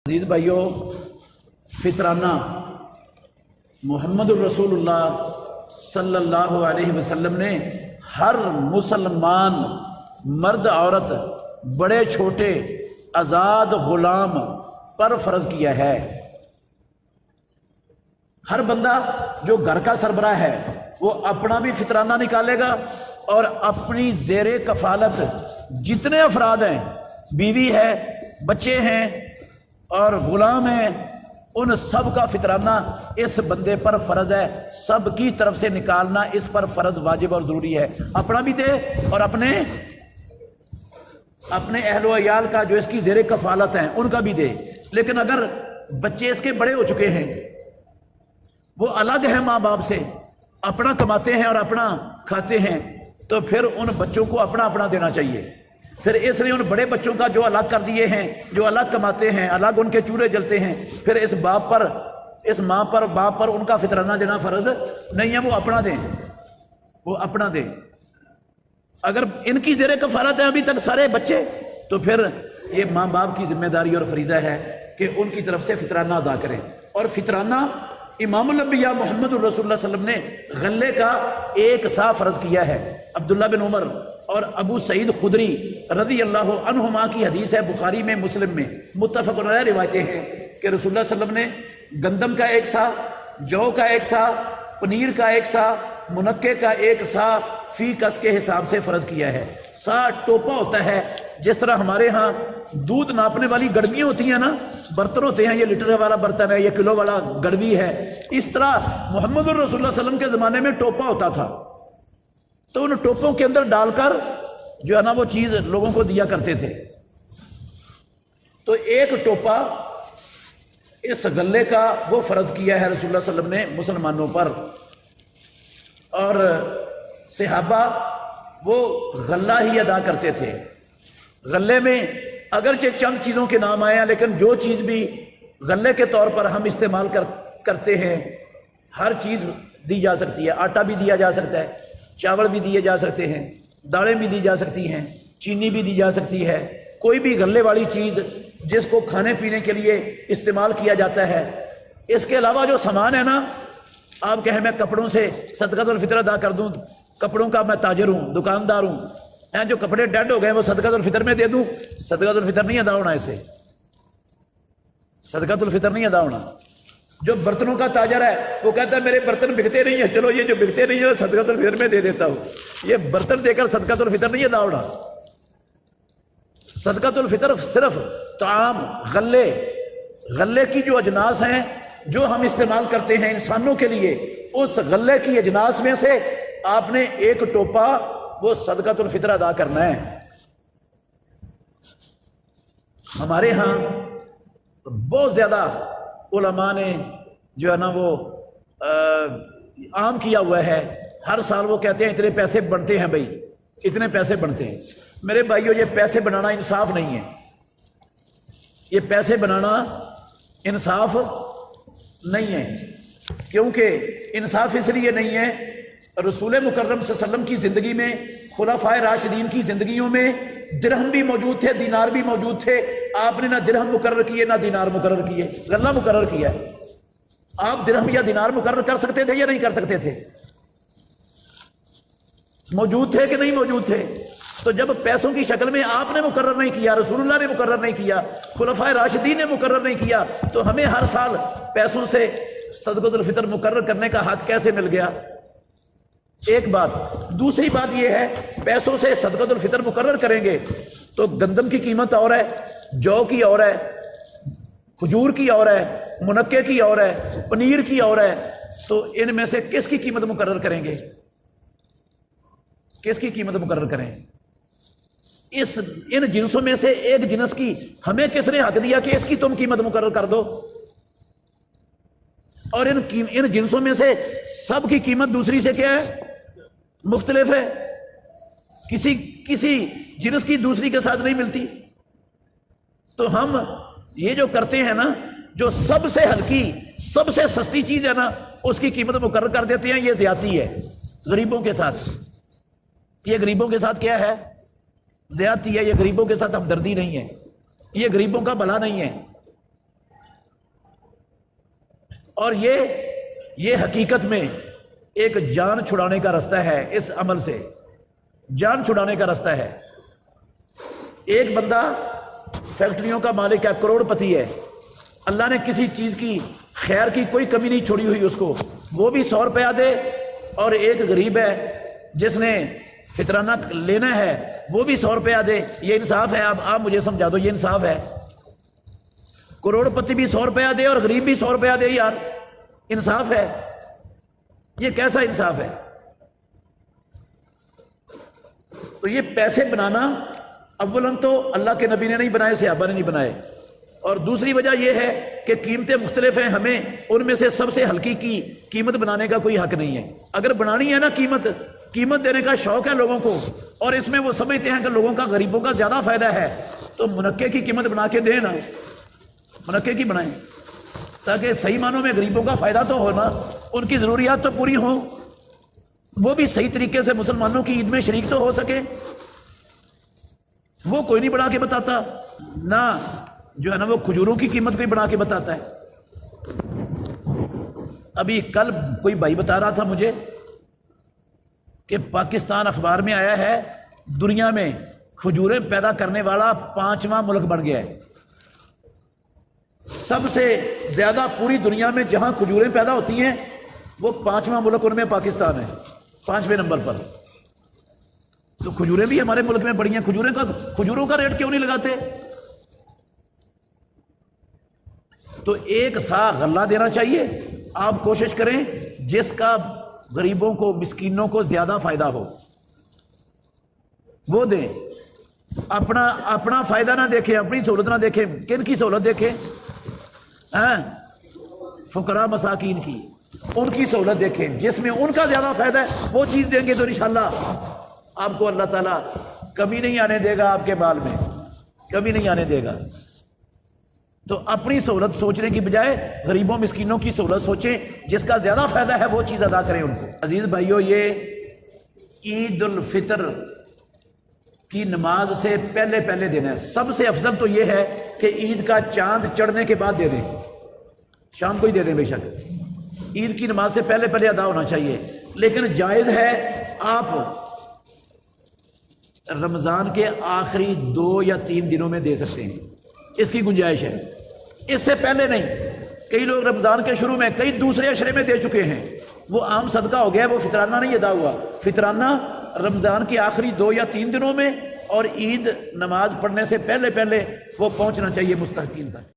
अजीज भाइयों, फितराना मोहम्मद रसूलुल्लाह सल्लल्लाहु अलैहि वसल्लम ने हर मुसलमान मर्द औरत बड़े छोटे आज़ाद गुलाम पर फर्ज किया है। हर बंदा जो घर का सरबराह है वो अपना भी फितराना निकालेगा और अपनी ज़ेरे कफालत जितने अफराद हैं, बीवी है, बच्चे हैं और गुलाम हैं, उन सब का फितराना इस बंदे पर फर्ज है। सब की तरफ से निकालना इस पर फर्ज वाजिब और ज़रूरी है। अपना भी दे और अपने अहलो अयाल का जो इसकी ज़ेरे कफालत हैं उनका भी दे। लेकिन अगर बच्चे इसके बड़े हो चुके हैं, वो अलग हैं माँ बाप से, अपना कमाते हैं और अपना खाते हैं, तो फिर उन बच्चों को अपना अपना देना चाहिए। फिर इसलिए उन बड़े बच्चों का जो अलग कर दिए हैं, जो अलग कमाते हैं, अलग उनके चूल्हे जलते हैं, फिर इस बाप पर, इस माँ पर, बाप पर उनका फितराना देना फर्ज नहीं है। वो अपना दें, वो अपना दें। अगर इनकी ज़ेरे कफालत है अभी तक सारे बच्चे, तो फिर ये माँ बाप की जिम्मेदारी और फरीज़ा है कि उनकी तरफ से फितराना अदा करें। और फितराना इमामुल अंबिया मोहम्मद रसूलुल्लाह सल्लल्लाहु अलैहि वसल्लम ने गल्ले का एक सा फर्ज किया है। अब्दुल्ला बिन उमर और अबू सईद खुदरी रज़ी अल्लाह अन्हुमा की हदीस है, बुखारी में, मुस्लिम में मुत्तफ़क़ुन अलैह रिवायतें हैं कि रसूलुल्लाह सल्लल्लाहु अलैहि वसल्लम ने गंदम का एक सा, जौ का एक सा, पनीर का एक सा, मुनक्के का एक सा फी कस के हिसाब से फर्ज किया है। सा टोपा होता है, जिस तरह हमारे यहाँ दूध नापने वाली गड़वियाँ होती हैं ना, बर्तन होते हैं, ये लीटर वाला बर्तन है, ये किलो वाला गड़वी है, इस तरह मोहम्मद रसूलुल्लाह सल्लल्लाहु अलैहि वसल्लम के ज़माने में टोपा होता था। तो उन टोपों के अंदर डालकर जो है ना वो चीज़ लोगों को दिया करते थे। तो एक टोपा इस गल्ले का वो फर्ज किया है रसूलुल्लाह सल्लल्लाहु अलैहि वसल्लम ने मुसलमानों पर। और सहाबा वो गल्ला ही अदा करते थे। गल्ले में अगरचे चंद चीज़ों के नाम आए हैं, लेकिन जो चीज़ भी गल्ले के तौर पर हम इस्तेमाल करते हैं, हर चीज़ दी जा सकती है। आटा भी दिया जा सकता है, चावल भी दिए जा सकते हैं, दालें भी दी जा सकती हैं, चीनी भी दी जा सकती है। कोई भी गल्ले वाली चीज़ जिसको खाने पीने के लिए इस्तेमाल किया जाता है। इसके अलावा जो सामान है ना, आप कहें मैं कपड़ों से सदक़ातुल फितर अदा कर दूं, कपड़ों का मैं ताजर हूं, दुकानदार हूं, जो कपड़े डेड हो गए वो सदक़ातुल फितर में दे दूं, सदक़ातुल फितर नहीं अदा होना, इसे सदक़ातुल फितर नहीं अदा होना। जो बर्तनों का ताजर है वो कहता है मेरे बर्तन बिकते नहीं है, चलो ये जो बिकते नहीं है सदक़ातुल फितर में दे देता हूं। ये बर्तन देकर सदक़ातुल फितर नहीं अदा होना। सदक़ातुल फितर सिर्फ ताम, गल्ले की जो अजनास हैं जो हम इस्तेमाल करते हैं इंसानों के लिए, उस गल्ले की अजनास में से आपने एक टोपा वो सदक़ातुल फितर अदा करना है। हमारे यहां बहुत ज्यादा उलमा ने जो है ना वो आम किया हुआ है, हर साल वो कहते हैं इतने पैसे बनते हैं भाई, इतने पैसे बनते हैं। मेरे भाइयों, ये पैसे बनाना इंसाफ नहीं है। ये पैसे बनाना इंसाफ नहीं है, क्योंकि इंसाफ इसलिए नहीं है, रसूल मुकर्रम सल्लल्लाहु अलैहि वसल्लम की जिंदगी में, खुलाफाए राशिदीन की जिंदगियों में दिरहम भी मौजूद थे, दीनार भी मौजूद थे। आपने ना दिरहम मुकर्रर किए ना दीनार मुकर्रर किए, गल्ला मुकर्रर किया। आप दिरहम या दीनार मुकर्रर कर सकते थे या नहीं कर सकते थे? मौजूद थे कि नहीं मौजूद थे? तो जब पैसों की शक्ल में आपने मुकर्रर नहीं किया, रसूलुल्लाह ने मुकर्रर नहीं किया, खुलाफाए राशिदीन ने मुकर्रर नहीं किया, तो हमें हर साल पैसों से सदक़ातुल फितर मुकर्रर करने का हक कैसे मिल गया? एक बात। दूसरी बात यह है, पैसों से सदक़ातुल फितर मुकर्रर करेंगे तो गंदम की कीमत और है, जौ की और है, खजूर की और है, मुनक्के की और है, पनीर की और है, तो इनमें से किसकी कीमत मुकर्रर करेंगे? किसकी कीमत मुकर्रर करें? इन जिनसों में से एक जिनस की हमें किसने हक दिया कि इसकी तुम कीमत मुकर्रर कर दो? और इन जिनसों में से सब की कीमत दूसरी से क्या है? मुख्तलिफ है। किसी जिनस की दूसरी के साथ नहीं मिलती। तो हम ये जो करते हैं ना, जो सबसे हल्की, सबसे सस्ती चीज है ना, उसकी कीमत मुकर्रर कर देते हैं। ये ज्यादती है गरीबों के साथ। ये गरीबों के साथ क्या है? ज्यादती है। ये गरीबों के साथ हमदर्दी नहीं है, ये गरीबों का भला नहीं है। اور یہ حقیقت میں ایک جان چھڑانے کا رستہ ہے، اس عمل سے جان چھڑانے کا رستہ ہے۔ ایک بندہ فیکٹریوں کا مالک ہے، کروڑ پتی ہے، اللہ نے کسی چیز کی خیر کی کوئی کمی نہیں چھوڑی ہوئی اس کو، وہ بھی 100 روپیہ دے، اور ایک غریب ہے جس نے فطرانہ لینا ہے وہ بھی 100 روپیہ دے، یہ انصاف ہے؟ آپ مجھے سمجھا دو، یہ انصاف ہے؟ کروڑ پتی بھی 100 روپیہ دے اور غریب بھی 100 روپیہ دے، یار انصاف ہے؟ یہ کیسا انصاف ہے؟ تو یہ پیسے بنانا اولاً تو اللہ کے نبی نے نہیں بنائے، صحابہ نے نہیں بنائے، اور دوسری وجہ یہ ہے کہ قیمتیں مختلف ہیں، ہمیں ان میں سے سب سے ہلکی کی قیمت بنانے کا کوئی حق نہیں ہے۔ اگر بنانی ہے نا قیمت دینے کا شوق ہے لوگوں کو، اور اس میں وہ سمجھتے ہیں کہ لوگوں کا، غریبوں کا زیادہ فائدہ ہے، تو منقے کی قیمت بنا کے دیں نا، منقے کی بنائیں، تاکہ صحیح معنوں میں غریبوں کا فائدہ تو ہونا، ان کی ضروریات تو پوری ہوں، وہ بھی صحیح طریقے سے مسلمانوں کی عید میں شریک تو ہو سکے۔ وہ کوئی نہیں بنا کے بتاتا، نہ جو ہے نا وہ کھجوروں کی قیمت کوئی بنا کے بتاتا ہے۔ ابھی کل کوئی بھائی بتا رہا تھا مجھے کہ پاکستان اخبار میں آیا ہے دنیا میں کھجوریں پیدا کرنے والا 5واں ملک بن گیا ہے، سب سے زیادہ پوری دنیا میں جہاں کھجوریں پیدا ہوتی ہیں وہ 5واں ملک ان میں پاکستان ہے، 5ویں نمبر پر۔ تو کھجوریں بھی ہمارے ملک میں بڑی ہیں، کھجوروں کا ریٹ کیوں نہیں لگاتے؟ تو ایک سا غلہ دینا چاہیے، آپ کوشش کریں جس کا غریبوں کو، مسکینوں کو زیادہ فائدہ ہو وہ دیں، اپنا فائدہ نہ دیکھیں، اپنی سہولت نہ دیکھیں۔ کن کی سہولت دیکھیں؟ فقراء مساکین کی، ان کی سہولت دیکھیں، جس میں ان کا زیادہ فائدہ ہے وہ چیز دیں گے تو انشاءاللہ آپ کو اللہ تعالیٰ کمی نہیں آنے دے گا، آپ کے مال میں کمی نہیں آنے دے گا۔ تو اپنی سہولت سوچنے کی بجائے غریبوں مسکینوں کی سہولت سوچیں، جس کا زیادہ فائدہ ہے وہ چیز ادا کریں ان کو۔ عزیز بھائیو، یہ عید الفطر کی نماز سے پہلے دینا ہے۔ سب سے افضل تو یہ ہے کہ عید کا چاند چڑھنے کے بعد دے دیں، شام کو ہی دے دیں، بے شک عید کی نماز سے پہلے ادا ہونا چاہیے، لیکن جائز ہے آپ رمضان کے آخری 2 یا 3 دنوں میں دے سکتے ہیں، اس کی گنجائش ہے، اس سے پہلے نہیں۔ کئی لوگ رمضان کے شروع میں، کئی دوسرے عشرے میں دے چکے ہیں، وہ عام صدقہ ہو گیا، وہ فطرانہ نہیں ادا ہوا۔ فطرانہ رمضان کے آخری 2 یا 3 دنوں میں، اور عید نماز پڑھنے سے پہلے وہ پہنچنا چاہیے مستحقین تک۔